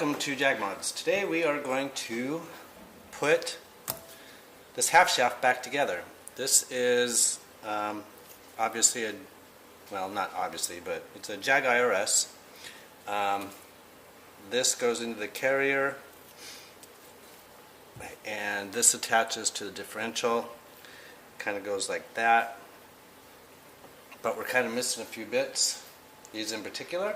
welcome to JagMods. Today we are going to put this half shaft back together. This is obviously a, well, not obviously, but it's a Jaguar IRS. This goes into the carrier and this attaches to the differential. Kind of goes like that, but we're kind of missing a few bits, these in particular.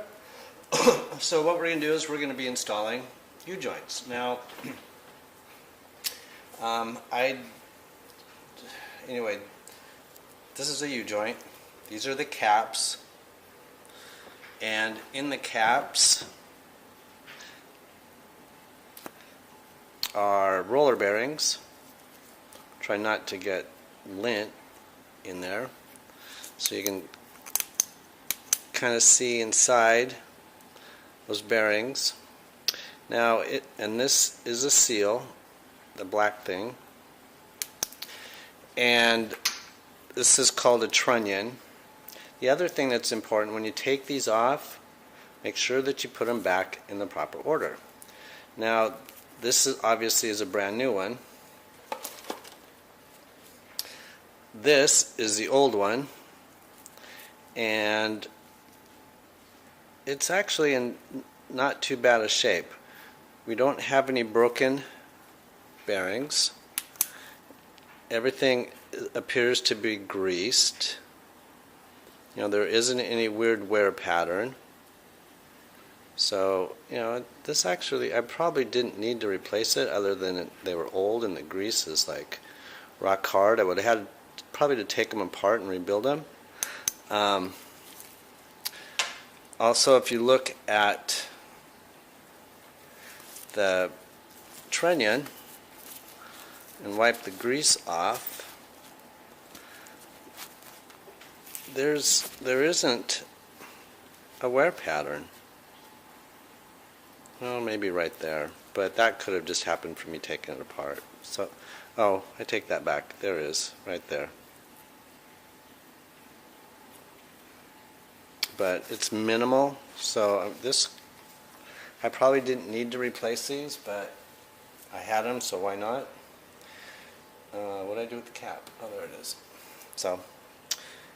So what we're going to do is we're going to be installing U-joints. Now, anyway, this is a U-joint. These are the caps, and in the caps are roller bearings. Try not to get lint in there, so you can kind of see inside those bearings. Now, and this is a seal, the black thing, and this is called a trunnion. The other thing that's important, when you take these off, make sure that you put them back in the proper order. Now, this is obviously is a brand new one. This is the old one, and it's actually in not too bad a shape. We don't have any broken bearings. Everything appears to be greased. You know, there isn't any weird wear pattern. So, you know, this actually, I probably didn't need to replace it, other than they were old and the grease is like rock hard. I would have had probably to take them apart and rebuild them. Also, if you look at the trunnion and wipe the grease off, there isn't a wear pattern. Well, maybe right there, but that could have just happened from me taking it apart. So, oh, I take that back. There it is, right there. But it's minimal, so this, I probably didn't need to replace these, but I had them, so why not? What did I do with the cap? Oh, there it is. So,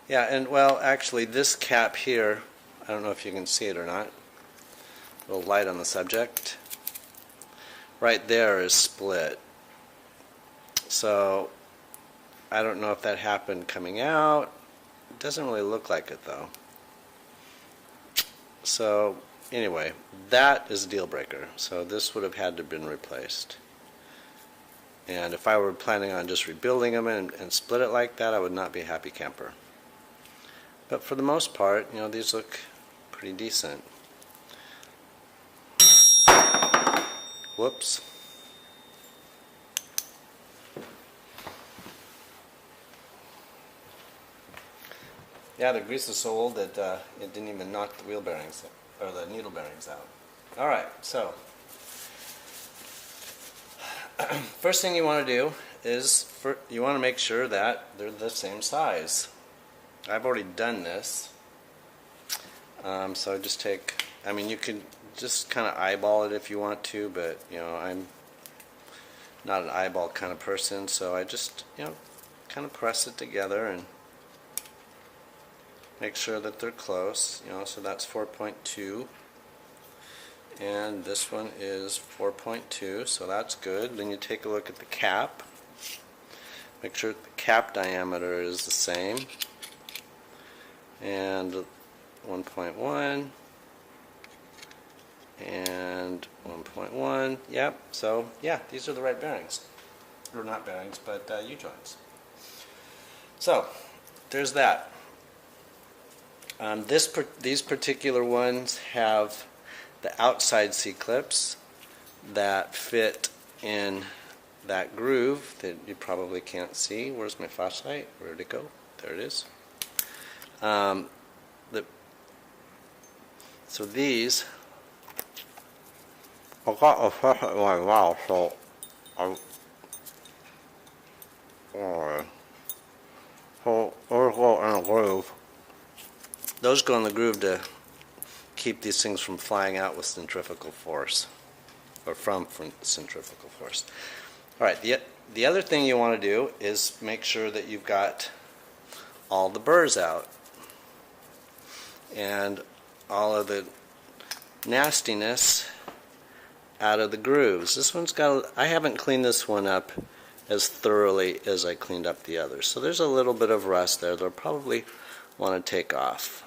yeah, and well, actually, this cap here, I don't know if you can see it or not. A little light on the subject. Right there is split. So, I don't know if that happened coming out. It doesn't really look like it, though. So, anyway, that is a deal breaker. So this would have had to have been replaced. And if I were planning on just rebuilding them and split it like that, I would not be a happy camper. But for the most part, you know, these look pretty decent. Whoops. Yeah, the grease is so old that it didn't even knock the wheel bearings, or the needle bearings out. Alright, so first thing you want to do is you want to make sure that they're the same size. I've already done this. So just take, I mean, you can just kind of eyeball it if you want to, but you know, I'm not an eyeball kind of person, so I just, you know, kind of press it together and make sure that they're close, you know, so that's 4.2, and this one is 4.2, so that's good. Then you take a look at the cap, make sure the cap diameter is the same, and 1.1, and 1.1, yep, so yeah, these are the right bearings, or not bearings, but U-joints. So, there's that. These particular ones have the outside C-clips that fit in that groove that you probably can't see. Where's my flashlight? Where did it go? There it is. So these, I've got a flashlight in my mouth, so those go in a groove. Those go in the groove to keep these things from flying out with centrifugal force. or from centrifugal force. All right, the other thing you want to do is make sure that you've got all the burrs out and all of the nastiness out of the grooves. This one's got, I haven't cleaned this one up as thoroughly as I cleaned up the others. So there's a little bit of rust there that I'll probably want to take off.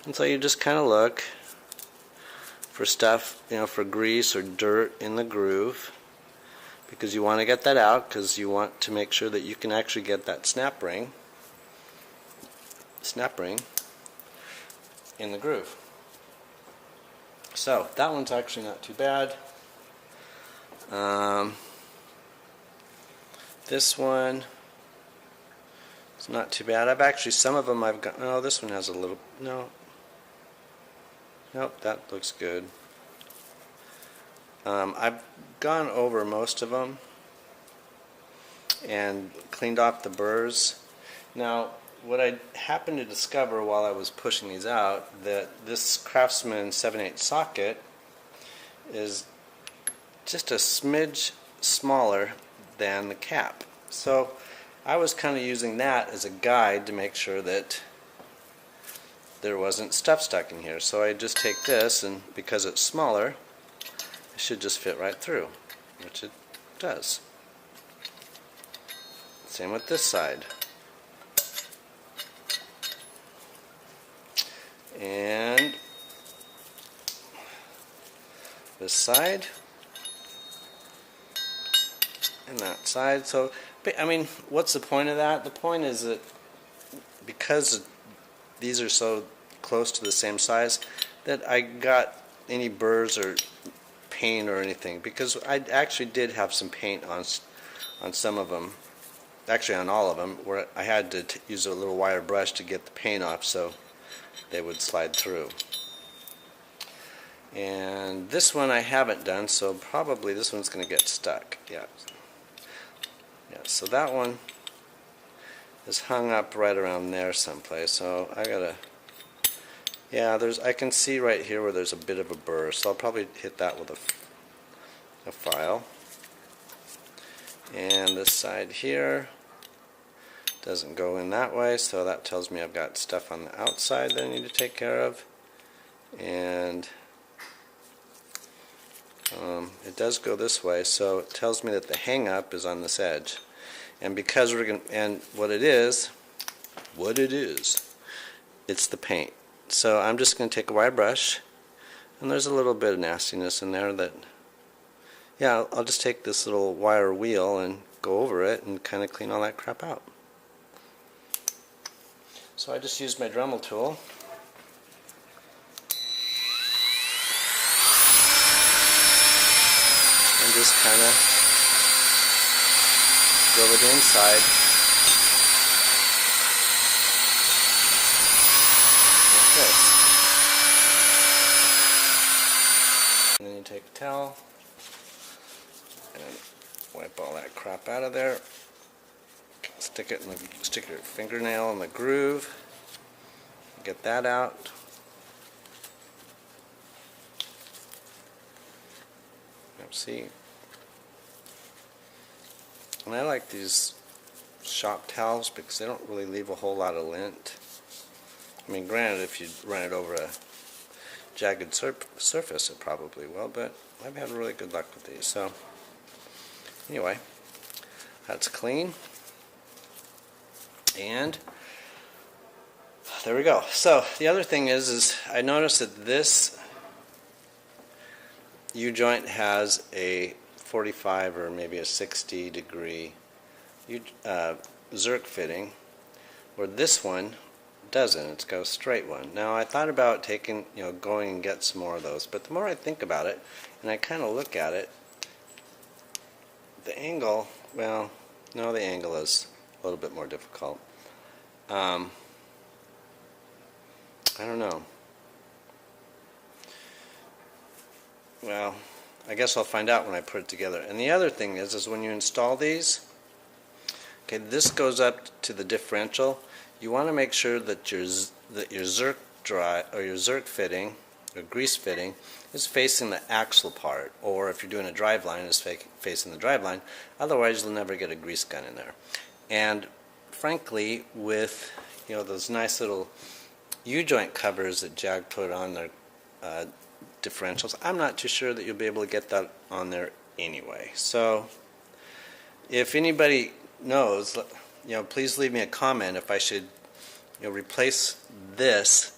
And so you just kind of look for stuff, for grease or dirt in the groove, because you want to get that out, because you want to make sure that you can actually get that snap ring in the groove. So that one's actually not too bad. This one is not too bad. I've actually, some of them I've got, no, this one has a little, no. Nope, that looks good. I've gone over most of them and cleaned off the burrs. Now, what I happened to discover while I was pushing these out, that this Craftsman 7/8 socket is just a smidge smaller than the cap. So I was kind of using that as a guide to make sure that there wasn't stuff stuck in here. So I just take this, and because it's smaller, it should just fit right through, which it does. Same with this side. And this side. And that side. So, I mean, what's the point of that? The point is that because these are so close to the same size, that I got any burrs or paint or anything, because I actually did have some paint on some of them, actually on all of them, where I had to use a little wire brush to get the paint off so they would slide through. And this one I haven't done, so probably this one's going to get stuck. Yeah, so that one is hung up right around there someplace, so I gotta, I can see right here where there's a bit of a burr, so I'll probably hit that with a file. And this side here doesn't go in that way, so that tells me I've got stuff on the outside that I need to take care of. And it does go this way, so it tells me that the hang up is on this edge. And because we're going to, and what it is, it's the paint. So I'm just going to take a wire brush, and there's a little bit of nastiness in there that, I'll just take this little wire wheel and go over it and kind of clean all that crap out. So I just used my Dremel tool. And just kind of drill it inside. Like this. And then you take a towel and wipe all that crap out of there. Stick your fingernail in the groove. Get that out. See, and I like these shop towels because they don't really leave a whole lot of lint. I mean, granted, if you run it over a jagged surface, it probably will, but I've had really good luck with these. So anyway, that's clean, and there we go. So the other thing is I noticed that this U-joint has a 45 or maybe a 60 degree Zerk fitting, where this one doesn't. It's got a straight one. Now I thought about taking, going and get some more of those, but the more I think about it and I kind of look at it, the angle, well, no, the angle is a little bit more difficult. I don't know. Well, I guess I'll find out when I put it together. And the other thing is when you install these, okay, this goes up to the differential. You want to make sure that your Zerk drive or your Zerk fitting a grease fitting, is facing the axle part, or if you're doing a drive line, is facing the drive line. Otherwise, you'll never get a grease gun in there. And frankly, with those nice little U-joint covers that Jag put on their differentials, I'm not too sure that you'll be able to get that on there anyway. So if anybody knows, please leave me a comment if I should replace this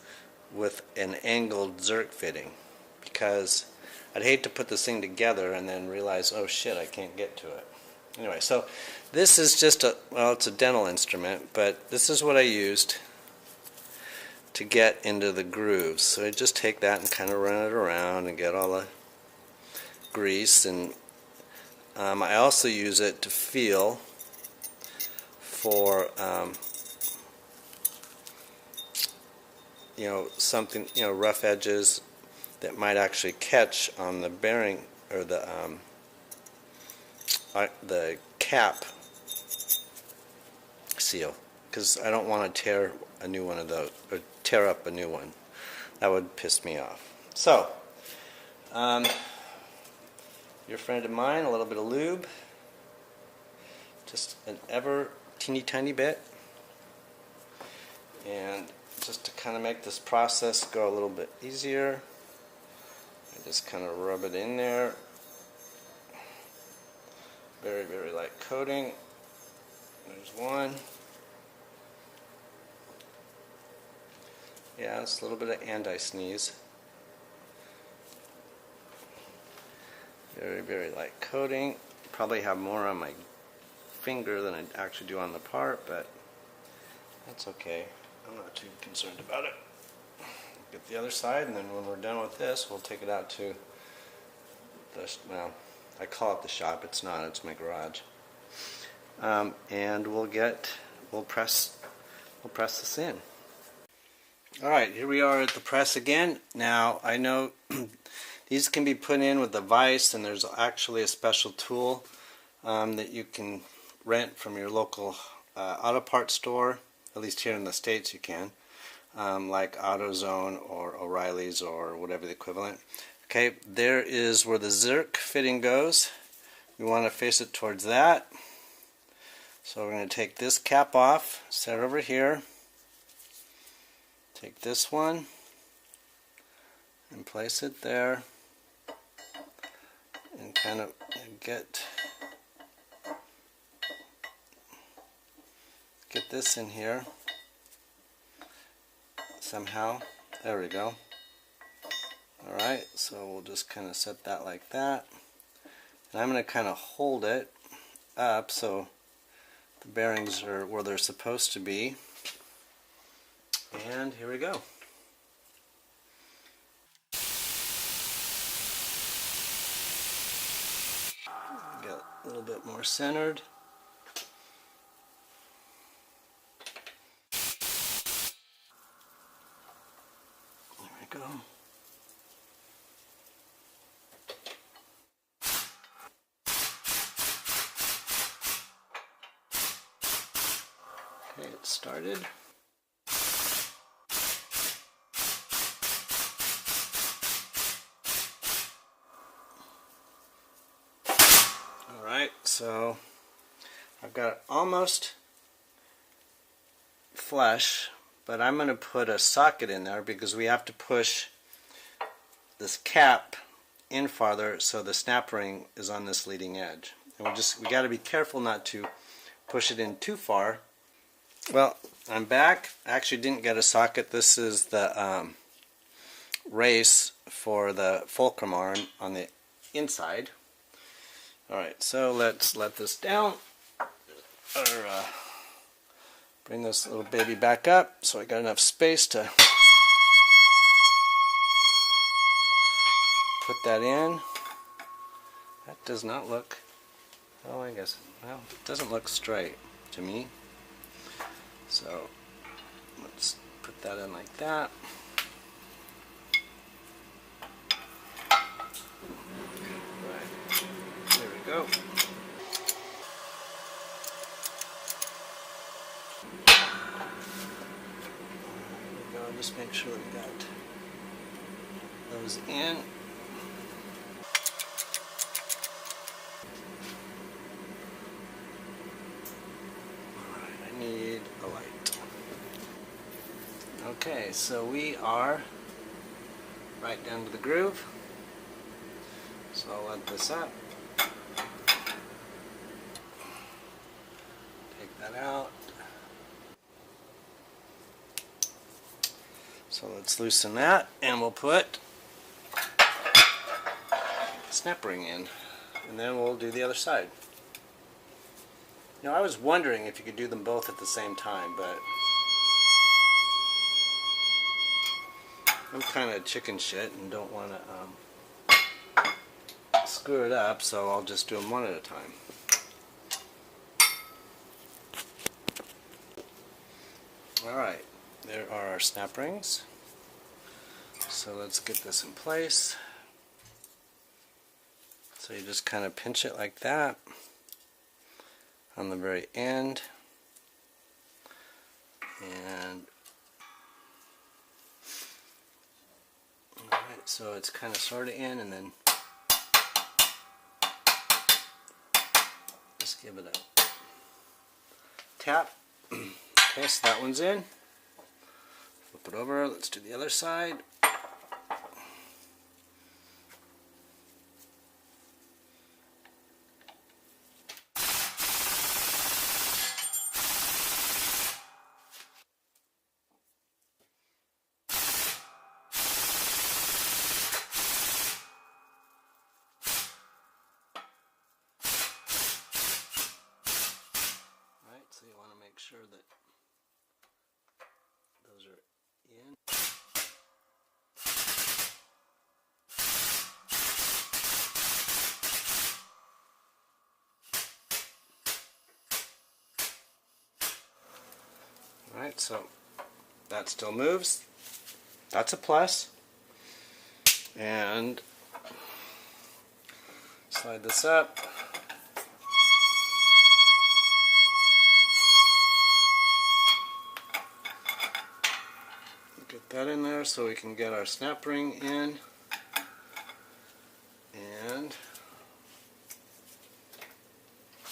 with an angled Zerk fitting, because I'd hate to put this thing together and then realize, oh shit, I can't get to it. Anyway, so this is just it's a dental instrument, but this is what I used to get into the grooves. So I just take that and kind of run it around and get all the grease, and I also use it to feel for something, rough edges that might actually catch on the bearing or the cap seal, because I don't want to tear a new one of those, or tear up a new one. That would piss me off. So your friend of mine, a little bit of lube, just an ever teeny tiny bit, and just to kind of make this process go a little bit easier, I just kind of rub it in there. Very, very light coating. There's one. Yeah, it's a little bit of anti-sneeze. Very, very light coating. Probably have more on my finger than I actually do on the part, but that's okay. I'm not too concerned about it. Get the other side, and then when we're done with this, we'll take it out to the, well, I call it the shop. It's not. It's my garage. And we'll press this in. All right, here we are at the press again. Now I know these can be put in with a vise, and there's actually a special tool that you can rent from your local auto parts store. At least here in the States you can, like AutoZone or O'Reilly's or whatever the equivalent. Okay, there is where the Zerk fitting goes. We want to face it towards that. So we're going to take this cap off, set it over here. Take this one and place it there, and kind of get this in here somehow. There we go. Alright, so we'll just kind of set that like that. And I'm going to kind of hold it up so the bearings are where they're supposed to be. And here we go. Get a little bit more centered. There we go. Okay, it started. Alright, so I've got it almost flush, but I'm going to put a socket in there because we have to push this cap in farther so the snap ring is on this leading edge. And we got to be careful not to push it in too far. Well, I'm back. I actually didn't get a socket. This is the race for the fulcrum arm on the inside. Alright, so let's let this down, or bring this little baby back up so I got enough space to put that in. That does not look, well, I guess, well, it doesn't look straight to me. So let's put that in like that. Go. Just make sure we got those in. Alright, I need a light. Okay, so we are right down to the groove. So I'll let this up. Take that out. So let's loosen that, and we'll put snap ring in, and then we'll do the other side. Now I was wondering if you could do them both at the same time, but I'm kind of chicken shit and don't want to screw it up, so I'll just do them one at a time. Alright, there are our snap rings. So let's get this in place. So you just kind of pinch it like that on the very end. And alright, so it's kind of sort of in, and then just give it a tap. Okay, so that one's in. Flip it over. Let's do the other side. Alright, so you want to make sure that those are in. Alright, so that still moves. That's a plus. And slide this up. Get that in there so we can get our snap ring in. And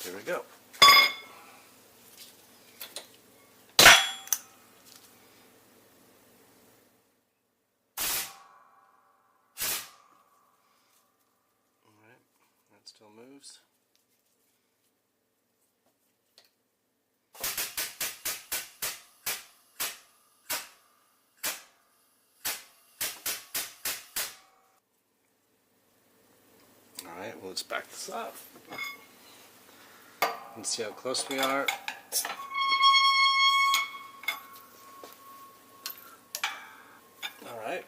there we go. Alright, that still moves. Alright, well, let's back this up and see how close we are. Alright.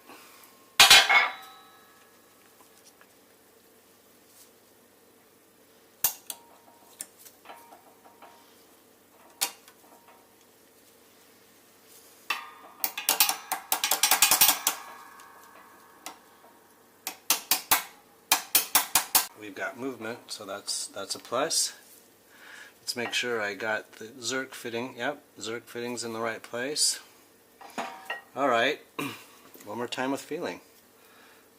We've got movement, so that's a plus. Let's make sure I got the Zerk fitting. Yep, Zerk fitting's in the right place. Alright, one more time with feeling.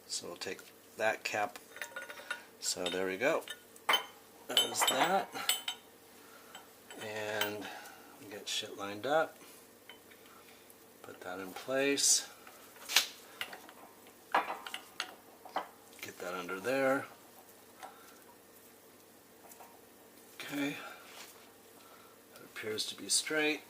So we'll take that cap. So there we go. There's that. And we get shit lined up. Put that in place. Get that under there. Okay. That appears to be straight.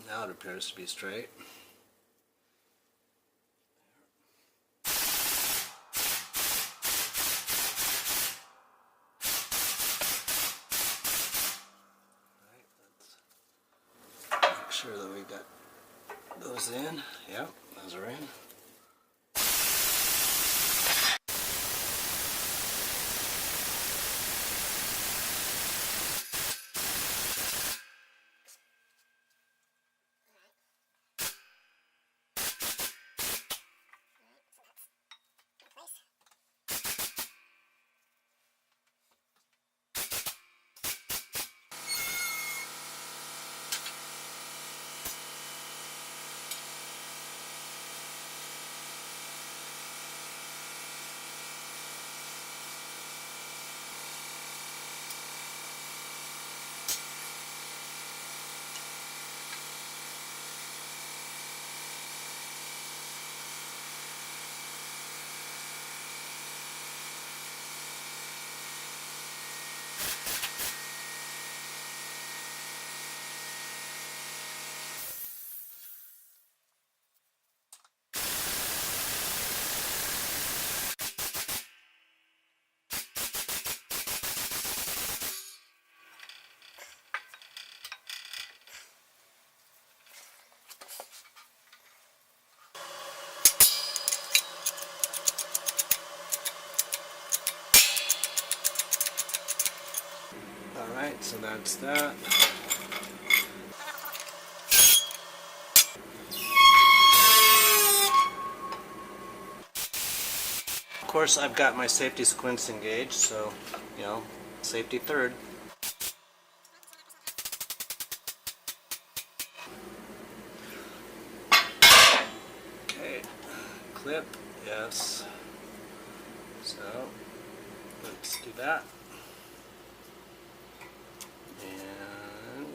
Now it appears to be straight. Make sure that we got those in. Yep, those are in. that's that. Of course, I've got my safety squints engaged, so, you know, safety third. Okay, clip, yes. So, let's do that. And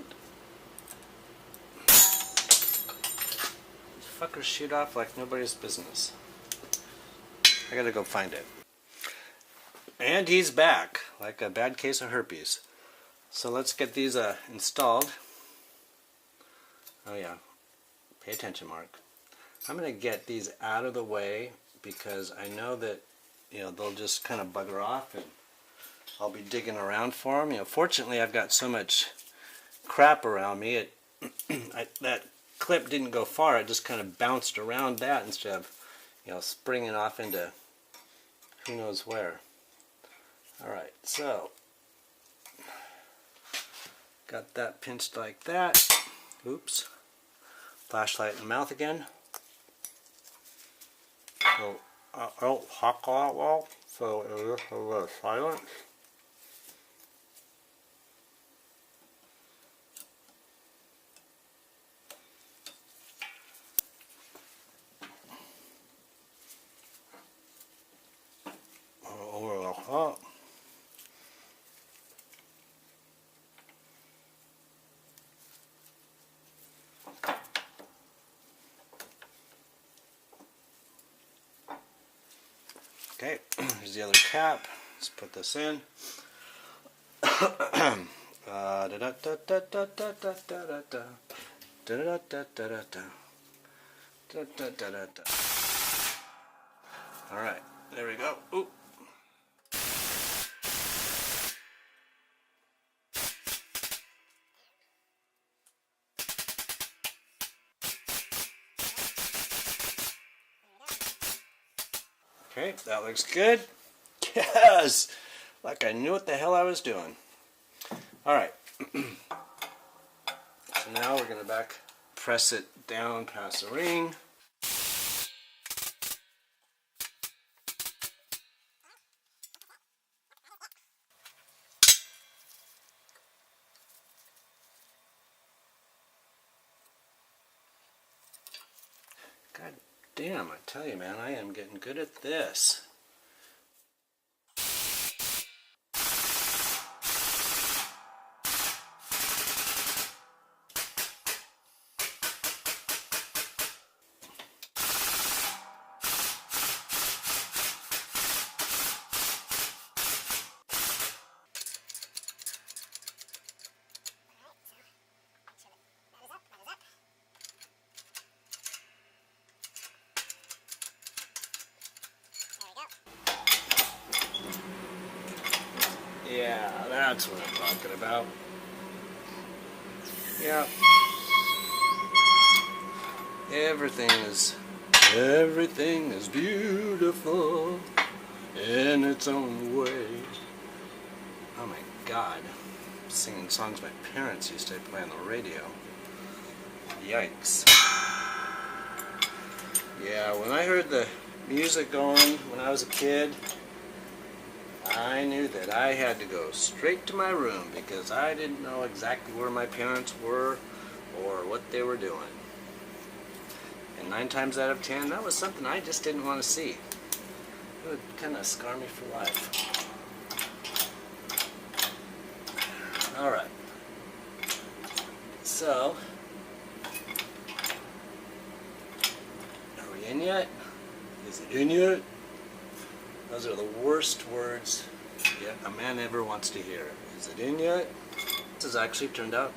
fuckers shoot off like nobody's business. I gotta go find it. And he's back, like a bad case of herpes. So let's get these installed. Oh yeah, pay attention, Mark. I'm gonna get these out of the way because I know that, you know, they'll just kind of bugger off and I'll be digging around for them. You know, fortunately I've got so much crap around me. That clip didn't go far. It just kind of bounced around that instead of, you know, springing off into who knows where. Alright, so got that pinched like that. Oops. Flashlight in the mouth again. So, hot out wall, so it is a little silent. Over the hot. Okay, here's the other cap. Let's put this in. Alright, there we go. Ooh. Okay, that looks good. Yes! Like I knew what the hell I was doing. Alright. So now we're going to back press it down past the ring. God damn, I tell you, man, I am getting good at this. Yeah, that's what I'm talking about. Yeah. Everything is beautiful in its own way. Oh my God. I'm singing songs my parents used to play on the radio. Yikes. Yeah, when I heard the music going when I was a kid, I knew that I had to go straight to my room because I didn't know exactly where my parents were or what they were doing. And 9 times out of 10, that was something I just didn't want to see. It would kind of scar me for life. Alright. So, are we in yet? Is it in yet? Those are the worst words a man ever wants to hear. Is it in yet? This has actually turned out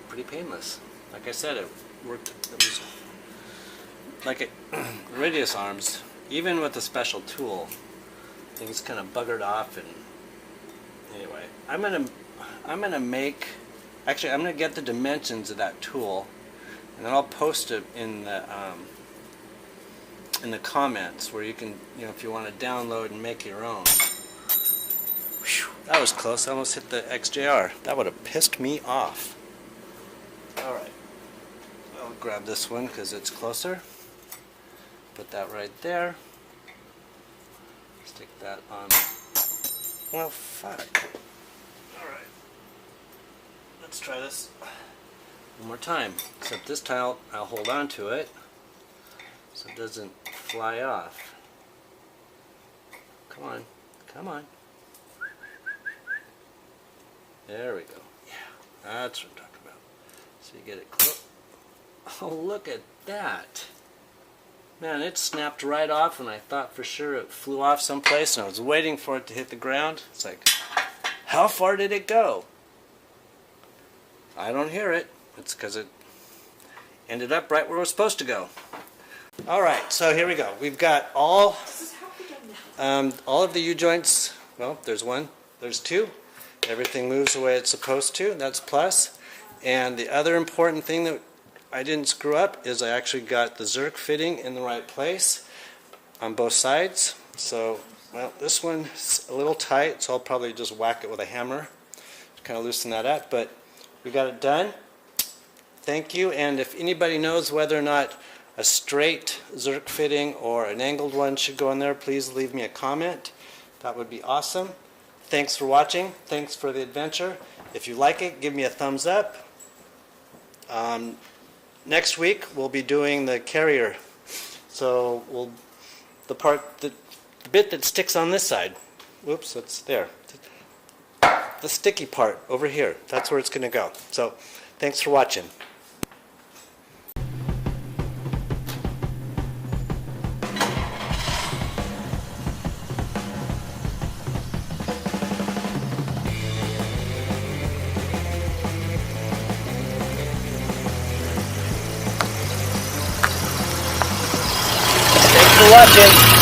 pretty painless. Like I said, it worked. It was like radius arms, even with a special tool, things kind of buggered off. And anyway, I'm gonna get the dimensions of that tool, and then I'll post it in the comments where you can, you know, if you want to download and make your own. Whew, That was close. I almost hit the XJR. That would have pissed me off. Alright. I'll grab this one because it's closer. Put that right there. Stick that on. Well, fuck. Alright. Let's try this one more time. Except this time I'll hold on to it so it doesn't fly off. Come on. Come on. There we go. Yeah, that's what I'm talking about. So you get it close. Oh, look at that. Man, it snapped right off, and I thought for sure it flew off someplace, and I was waiting for it to hit the ground. It's like, how far did it go? I don't hear it. It's because it ended up right where it was supposed to go. Alright, so here we go. We've got all of the U-joints. Well, there's one. There's two. Everything moves the way it's supposed to. That's plus. And the other important thing that I didn't screw up is I actually got the Zerk fitting in the right place on both sides. So, well, this one's a little tight, so I'll probably just whack it with a hammer to kind of loosen that up. But we got it done. Thank you. And if anybody knows whether or not a straight Zerk fitting or an angled one should go in there, please leave me a comment. That would be awesome. Thanks for watching. Thanks for the adventure. If you like it, give me a thumbs up. Next week we'll be doing the carrier. So the bit that sticks on this side. Whoops, it's there. The sticky part over here. That's where it's going to go. So thanks for watching. Thanks for watching.